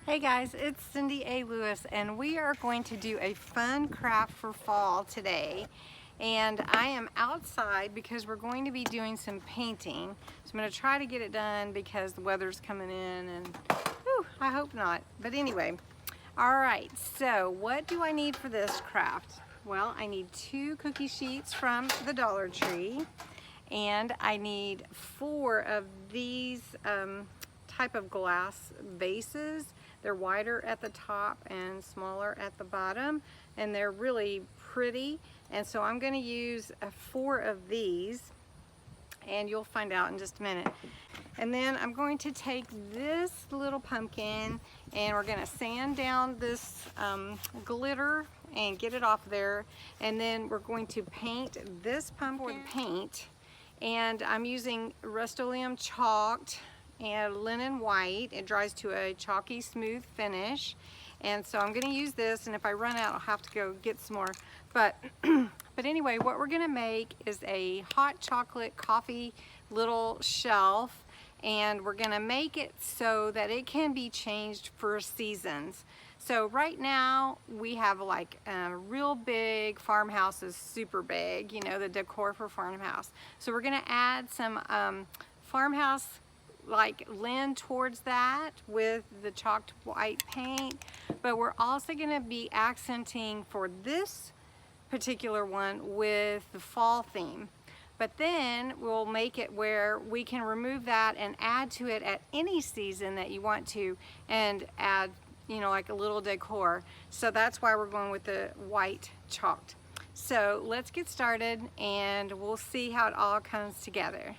Hey guys, it's Cindy A. Lewis and we are going to do a fun craft for fall today. And I am outside because we're going to be doing some painting. So I'm going to try to get it done because the weather's coming in and whew, I hope not. But anyway, alright, so what do I need for this craft? Well, I need 2 cookie sheets from the Dollar Tree. And I need 4 of these type of glass vases. They're wider at the top and smaller at the bottom, and they're really pretty. And so I'm going to use 4 of these, and you'll find out in just a minute. And then I'm going to take this little pumpkin and we're going to sand down this glitter and get it off there. And then we're going to paint this pumpkin with paint. And I'm using Rust-Oleum chalked and linen white. It dries to a chalky smooth finish. And so I'm going to use this, and if I run out I'll have to go get some more. But anyway, what we're going to make is a hot chocolate coffee little shelf, and we're going to make it so that it can be changed for seasons. So right now we have like a real big Farmhouse is super big, you know, the Decor for Farmhouse. So we're going to add some Farmhouse like lend towards that with the chalked white paint, but we're also going to be accenting for this particular one with the fall theme. But then we'll make it where we can remove that and add to it at any season that you want to, and add, you know, like a little decor. So that's why we're going with the white chalked. So let's get started and we'll see how it all comes together.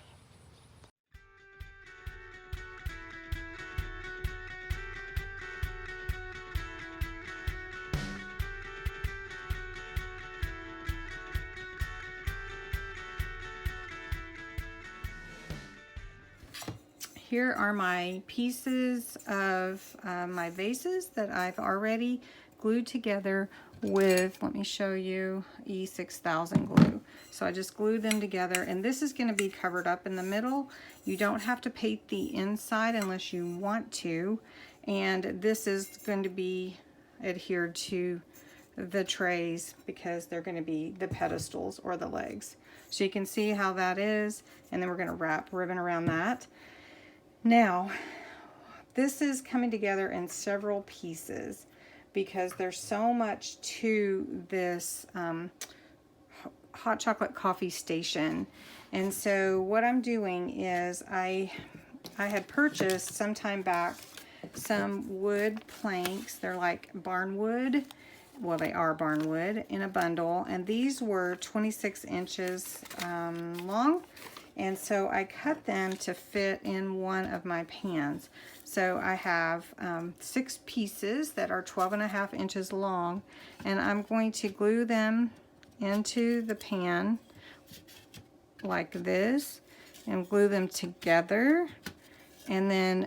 Here are my pieces of my vases that I've already glued together with, let me show you, E6000 glue. So I just glued them together, and this is going to be covered up in the middle. You don't have to paint the inside unless you want to, and this is going to be adhered to the trays because they're going to be the pedestals or the legs. So you can see how that is, and then we're going to wrap ribbon around that. Now, this is coming together in several pieces because there's so much to this hot chocolate coffee station. And so what I'm doing is I had purchased some time back some wood planks. They're like barn wood. Well, they are barn wood in a bundle. And these were 26 inches long. And so I cut them to fit in one of my pans. So I have 6 pieces that are 12.5 inches long, and I'm going to glue them into the pan like this and glue them together. And then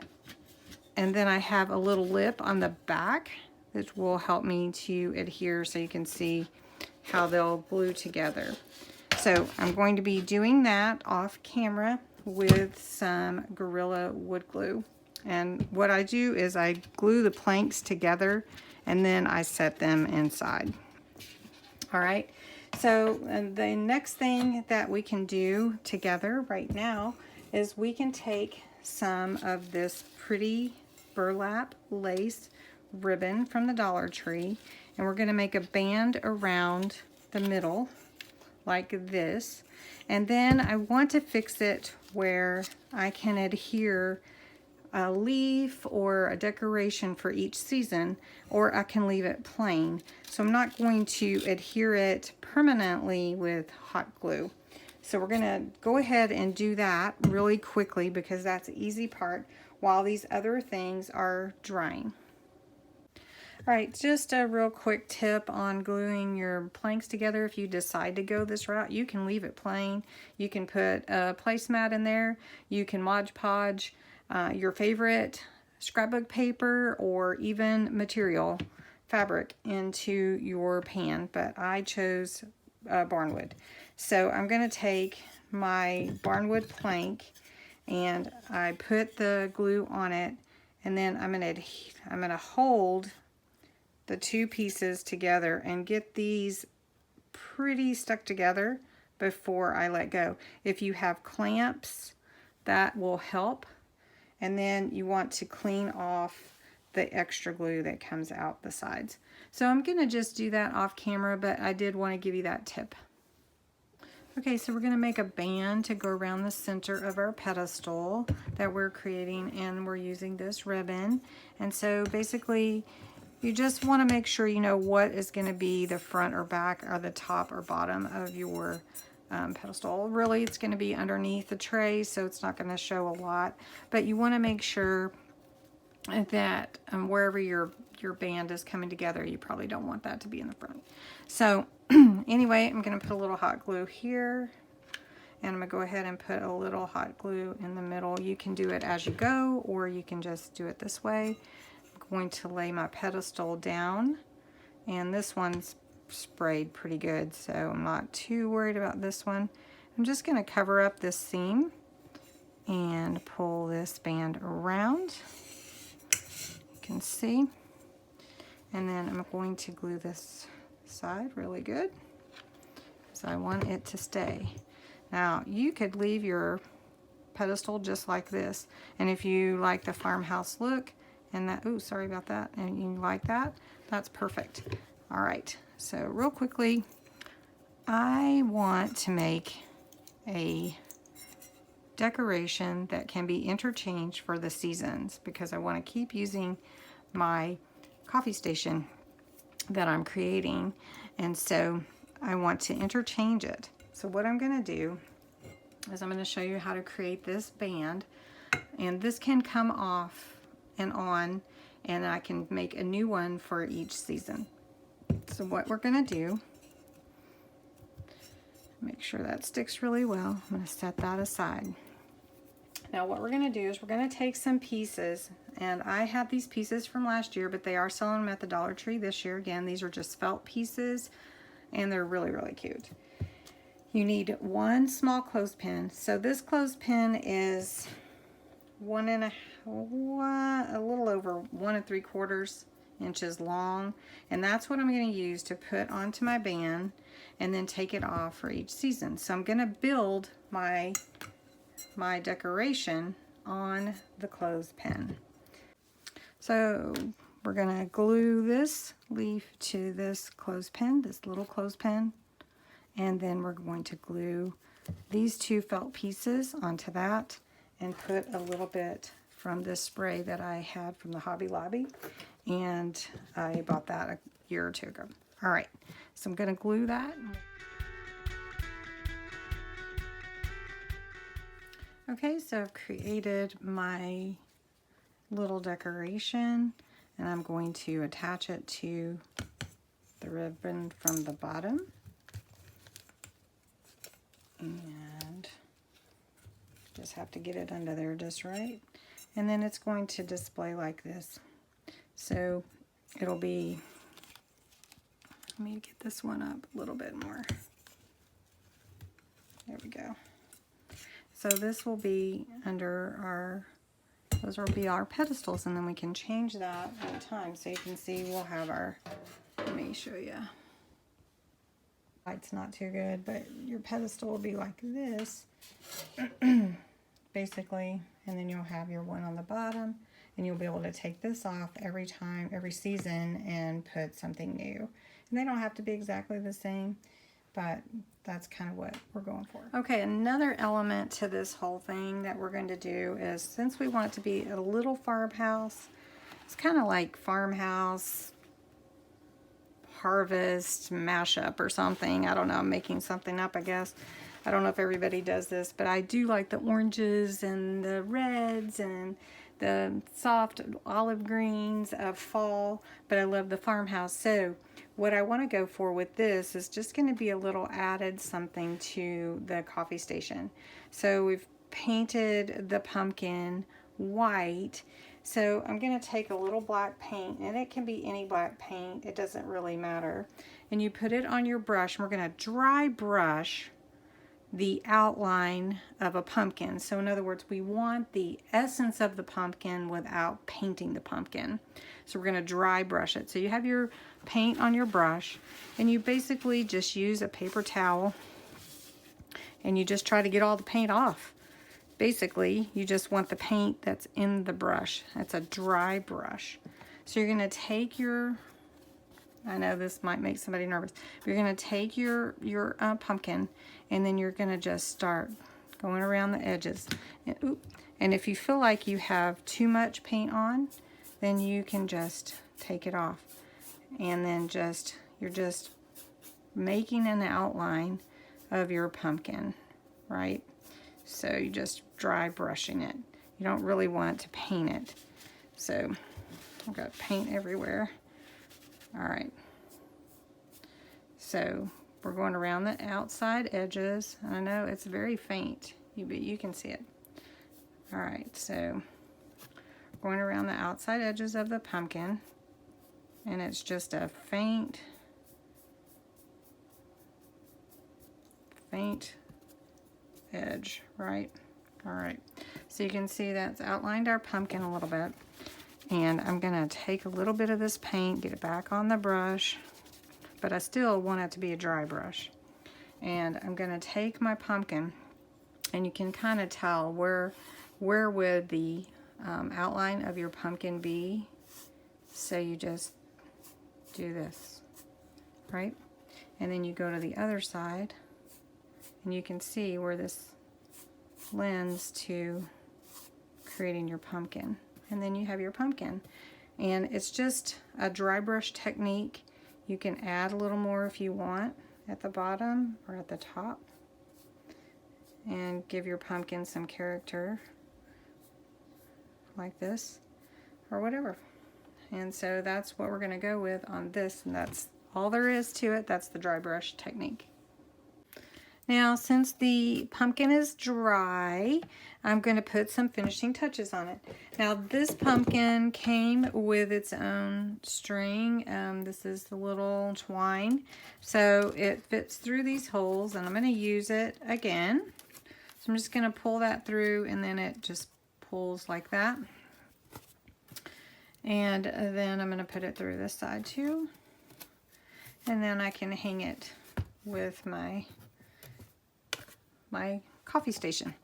I have a little lip on the back that will help me to adhere so you can see how they'll glue together. So I'm going to be doing that off camera with some Gorilla wood glue. And what I do is I glue the planks together and then I set them inside. All right, so the next thing that we can do together right now is we can take some of this pretty burlap lace ribbon from the Dollar Tree, and we're going to make a band around the middle like this, and then I want to fix it where I can adhere a leaf or a decoration for each season, or I can leave it plain. So I'm not going to adhere it permanently with hot glue. So we're going to go ahead and do that really quickly because that's the easy part while these other things are drying. All right, just a real quick tip on gluing your planks together. If you decide to go this route, you can leave it plain. You can put a placemat in there. You can Mod Podge your favorite scrapbook paper or even material fabric into your pan, but I chose barnwood. So I'm going to take my barnwood plank and I put the glue on it, and then I'm gonna hold the two pieces together and get these pretty stuck together before I let go. If you have clamps, that will help. And then you want to clean off the extra glue that comes out the sides. So I'm gonna just do that off camera, but I did want to give you that tip. Okay, so we're gonna make a band to go around the center of our pedestal that we're creating, and we're using this ribbon. And so basically, you just want to make sure you know what is going to be the front or back or the top or bottom of your pedestal. Really, it's going to be underneath the tray, so it's not going to show a lot. But you want to make sure that wherever your band is coming together, you probably don't want that to be in the front. So anyway, I'm going to put a little hot glue here. And I'm going to go ahead and put a little hot glue in the middle. You can do it as you go, or you can just do it this way. Going to lay my pedestal down, and this one's sprayed pretty good, so I'm not too worried about this one. I'm just going to cover up this seam and pull this band around. You can see, and then I'm going to glue this side really good because I want it to stay. Now you could leave your pedestal just like this, and if you like the farmhouse look, and that, oh, sorry about that, and you like that, that's perfect. All right, so real quickly, I want to make a decoration that can be interchanged for the seasons because I want to keep using my coffee station that I'm creating, and so I want to interchange it. So what I'm going to do is I'm going to show you how to create this band, and this can come off and on, and I can make a new one for each season. So what we're going to do, make sure that sticks really well. I'm going to set that aside. Now what we're going to do is we're going to take some pieces, and I have these pieces from last year, but they are selling them at the Dollar Tree this year. Again, these are just felt pieces, and they're really, really cute. You need one small clothespin. So this clothespin is a little over 1 3/4 inches long, and that's what I'm going to use to put onto my band and then take it off for each season. So I'm going to build my decoration on the clothespin. So we're going to glue this leaf to this clothespin, this little clothespin, and then we're going to glue these two felt pieces onto that and put a little bit from this spray that I had from the Hobby Lobby, and I bought that a year or two ago. All right, so I'm going to glue that. Okay, so I've created my little decoration, and I'm going to attach it to the ribbon from the bottom. And just have to get it under there just right. And then it's going to display like this. So it'll be, let me get this one up a little bit more. There we go. So this will be under our, those will be our pedestals, and then we can change that all the time. So you can see we'll have our, let me show you. Light's not too good, but your pedestal will be like this. Basically, and then you'll have your one on the bottom, and you'll be able to take this off every time, every season, and put something new. And they don't have to be exactly the same, but that's kind of what we're going for. Okay, another element to this whole thing that we're going to do is, since we want it to be a little farmhouse, it's kind of like Farmhouse Harvest mashup or something. I don't know, I'm making something up, I guess. I don't know if everybody does this, but I do like the oranges and the reds and the soft olive greens of fall, but I love the farmhouse. So what I want to go for with this is just going to be a little added something to the coffee station. So we've painted the pumpkin white. So I'm going to take a little black paint, and it can be any black paint. It doesn't really matter. And you put it on your brush, and we're going to dry brush the outline of a pumpkin. So in other words, we want the essence of the pumpkin without painting the pumpkin. So we're going to dry brush it. So you have your paint on your brush, and you basically just use a paper towel, and you just try to get all the paint off. Basically, you just want the paint that's in the brush. It's a dry brush. So you're going to take your, I know this might make somebody nervous, but you're going to take your pumpkin, and then you're going to just start going around the edges. And if you feel like you have too much paint on, then you can just take it off. And then you're just making an outline of your pumpkin, right? So you just dry brushing it. You don't really want it to paint it. So I've got paint everywhere. All right. So we're going around the outside edges. I know it's very faint, but you can see it. All right, so going around the outside edges of the pumpkin, and it's just a faint edge, right? All right, so you can see that's outlined our pumpkin a little bit, and I'm gonna take a little bit of this paint, get it back on the brush, but I still want it to be a dry brush. And I'm gonna take my pumpkin, and you can kind of tell where would the outline of your pumpkin be. So you just do this, right? And then you go to the other side, and you can see where this lends to creating your pumpkin. And then you have your pumpkin. And it's just a dry brush technique. You can add a little more if you want at the bottom or at the top, and give your pumpkin some character like this or whatever. And so that's what we're going to go with on this, and that's all there is to it. That's the dry brush technique. Now, since the pumpkin is dry, I'm going to put some finishing touches on it. Now, this pumpkin came with its own string. This is the little twine. So it fits through these holes, and I'm going to use it again. So I'm just going to pull that through, and then it just pulls like that. And then I'm going to put it through this side too. And then I can hang it with my coffee station.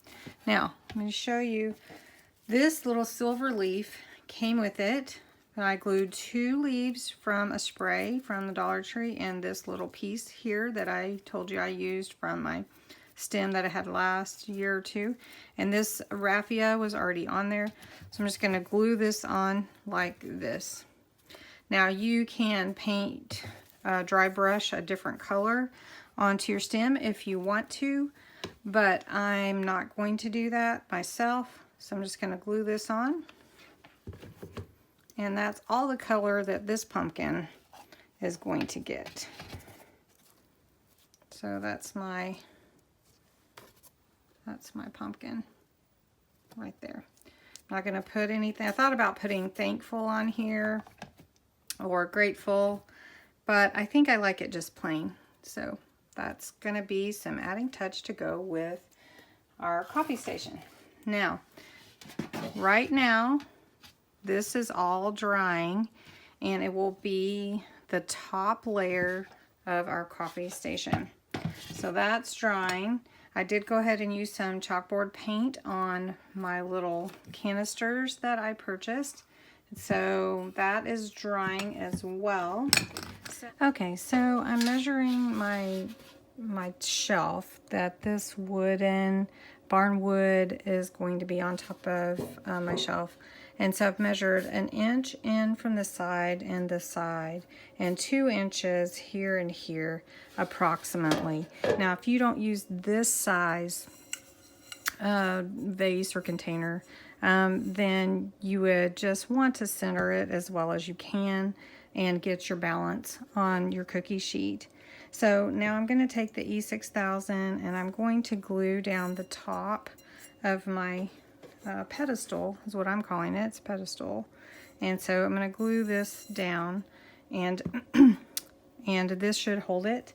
Now, I'm going to show you this little silver leaf came with it. I glued 2 leaves from a spray from the Dollar Tree, and this little piece here that I told you I used from my stem that I had last year or 2. And this raffia was already on there. So I'm just going to glue this on like this. Now you can paint dry brush a different color onto your stem if you want to, but I'm not going to do that myself. So I'm just going to glue this on. And that's all the color that this pumpkin is going to get. So that's my pumpkin right there. I'm not going to put anything. I thought about putting thankful on here or grateful, but I think I like it just plain. So that's going to be some adding touch to go with our coffee station. Now, right now, this is all drying, and it will be the top layer of our coffee station. So that's drying. I did go ahead and use some chalkboard paint on my little canisters that I purchased. So that is drying as well. Okay, so I'm measuring my shelf that this wooden barn wood is going to be on top of my shelf. And so I've measured 1 inch in from the side and the side, and 2 inches here and here approximately. Now, if you don't use this size vase or container, then you would just want to center it as well as you can and get your balance on your cookie sheet. So now I'm going to take the E6000 and I'm going to glue down the top of my pedestal, is what I'm calling it. It's a pedestal. And so I'm going to glue this down, and and this should hold it.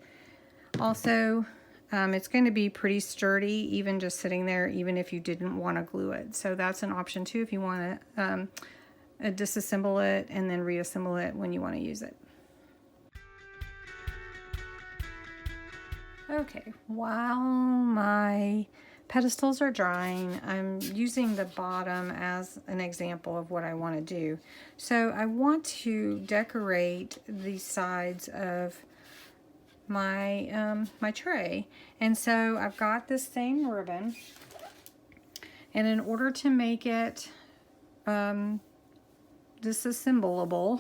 Also, it's going to be pretty sturdy, even just sitting there, even if you didn't want to glue it. So that's an option too, if you want to disassemble it and then reassemble it when you want to use it. Okay, while my pedestals are drying, I'm using the bottom as an example of what I want to do. So I want to decorate the sides of my my tray, and so I've got this same ribbon, and in order to make it disassemblable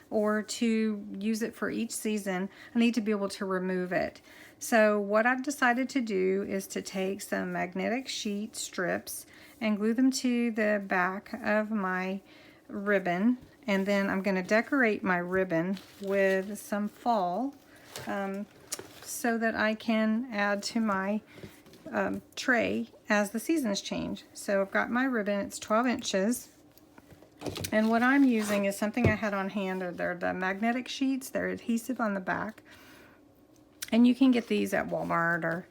or to use it for each season, I need to be able to remove it. So what I've decided to do is to take some magnetic sheet strips and glue them to the back of my ribbon, and then I'm going to decorate my ribbon with some fall so that I can add to my tray as the seasons change. So I've got my ribbon, it's 12 inches. And what I'm using is something I had on hand. They're the magnetic sheets. They're adhesive on the back. And you can get these at Walmart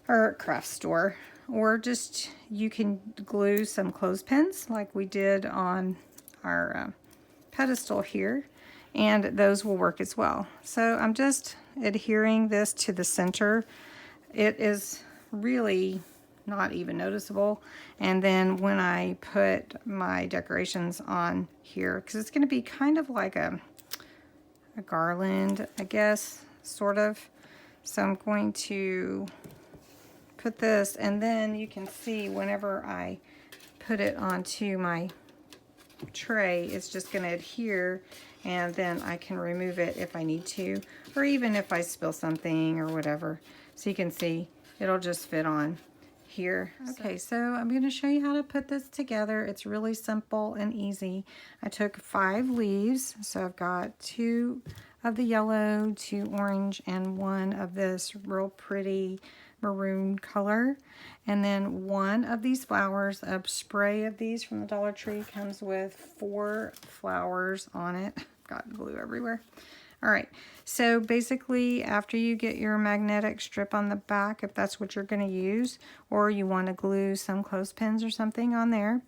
or craft store. Or just, you can glue some clothespins like we did on our pedestal here. And those will work as well. So I'm just adhering this to the center. It is really not even noticeable. And then when I put my decorations on here, because it's going to be kind of like a garland, I guess, sort of. So I'm going to put this, and then you can see whenever I put it onto my tray, it's just going to adhere, and then I can remove it if I need to, or even if I spill something or whatever. So you can see it'll just fit on here. Okay, so I'm going to show you how to put this together. It's really simple and easy. I took 5 leaves, so I've got 2 of the yellow, 2 orange, and 1 of this real pretty maroon color, and then 1 of these flowers. A spray of these from the Dollar Tree comes with 4 flowers on it. Got glue everywhere. All right, so basically after you get your magnetic strip on the back, if that's what you're going to use, or you want to glue some clothespins or something on there,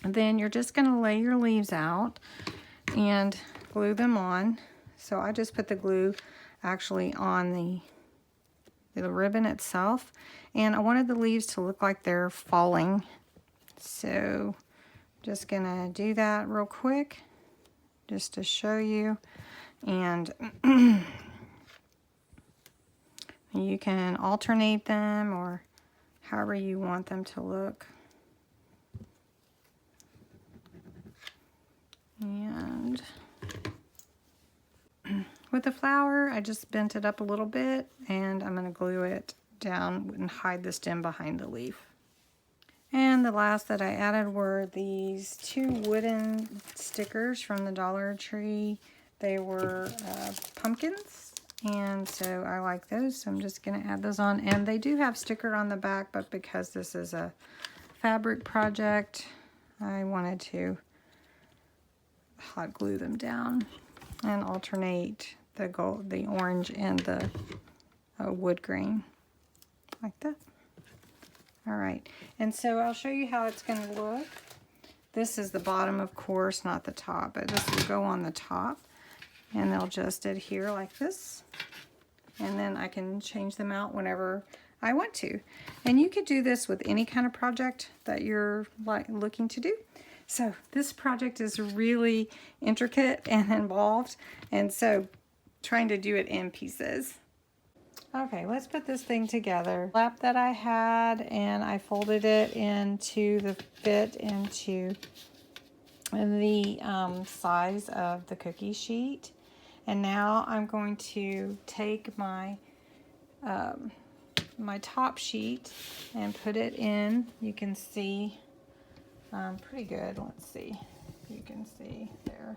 then you're just going to lay your leaves out and glue them on. So I just put the glue actually on the ribbon itself, and I wanted the leaves to look like they're falling. So just going to do that real quick just to show you. And you can alternate them or however you want them to look. And with the flower, I just bent it up a little bit, and I'm going to glue it down and hide the stem behind the leaf. And the last that I added were these 2 wooden stickers from the Dollar Tree. They were pumpkins, and so I like those, so I'm just going to add those on. And they do have sticker on the back, but because this is a fabric project, I wanted to hot glue them down and alternate the gold, the orange, and the wood grain, like that. All right, and so I'll show you how it's going to look. This is the bottom, of course, not the top, but this will go on the top. And they'll just adhere like this, and then I can change them out whenever I want to. And you could do this with any kind of project that you're looking to do. So this project is really intricate and involved, and so trying to do it in pieces. Okay, let's put this thing together. Flap that I had, and I folded it into the fit into the size of the cookie sheet. And now I'm going to take my my top sheet and put it in. You can see pretty good. Let's see. You can see there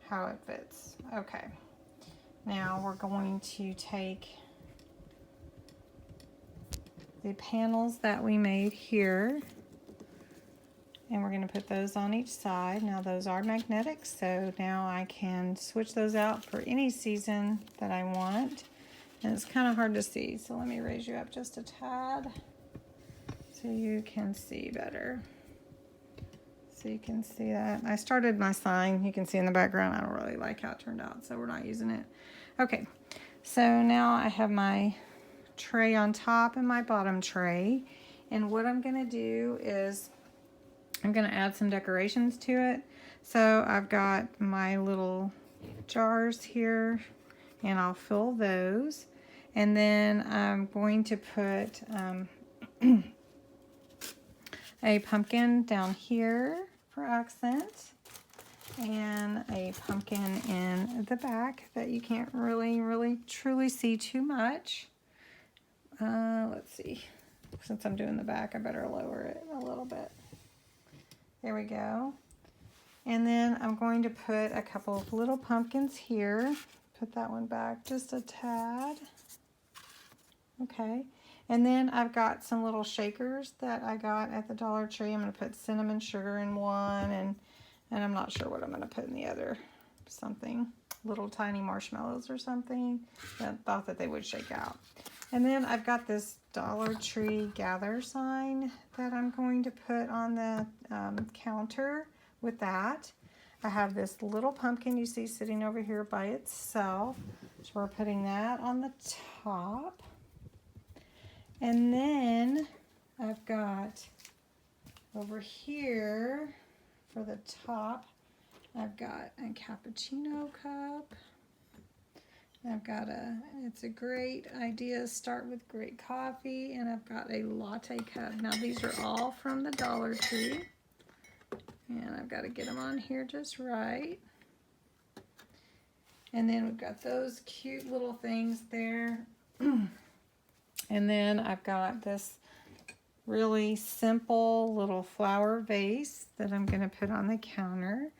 how it fits. Okay. Now we're going to take the panels that we made here, and we're going to put those on each side. Now those are magnetic, so now I can switch those out for any season that I want. And it's kind of hard to see, so let me raise you up just a tad so you can see better. So you can see that. I started my sign, you can see in the background. I don't really like how it turned out, so we're not using it. Okay, so now I have my tray on top and my bottom tray. And what I'm gonna do is I'm gonna add some decorations to it. So I've got my little jars here and I'll fill those. And then I'm going to put a pumpkin down here for accent and a pumpkin in the back that you can't really truly see too much. Let's see, since I'm doing the back I better lower it a little bit. There we go. And then I'm going to put a couple of little pumpkins here. Put that one back just a tad. Okay. And then I've got some little shakers that I got at the Dollar Tree. I'm going to put cinnamon sugar in one, and I'm not sure what I'm going to put in the other. Something. Little tiny marshmallows or something. I thought that they would shake out. And then I've got this Dollar Tree gather sign that I'm going to put on the counter with that. I have this little pumpkin you see sitting over here by itself. So we're putting that on the top. And then I've got over here for the top, I've got a cappuccino cup. I've got it's a great idea, start with great coffee, and I've got a latte cup. Now these are all from the Dollar Tree. And I've got to get them on here just right. And then we've got those cute little things there. And then I've got this really simple little flower vase that I'm going to put on the counter.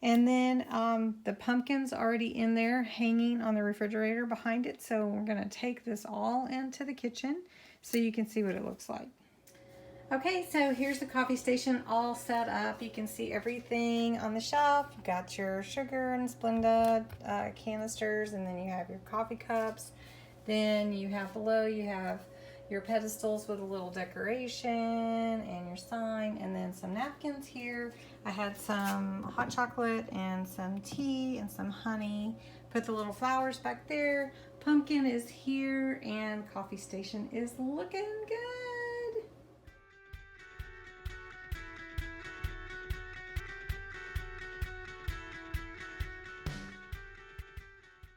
And then the pumpkin's already in there hanging on the refrigerator behind it. So we're going to take this all into the kitchen so you can see what it looks like. Okay, so here's the coffee station all set up. You can see everything on the shelf. You've got your sugar and Splenda canisters, and then you have your coffee cups. Then you have below, you have your pedestals with a little decoration and your sign, and then some napkins here. I had some hot chocolate and some tea and some honey. Put the little flowers back there. Pumpkin is here, and coffee station is looking good.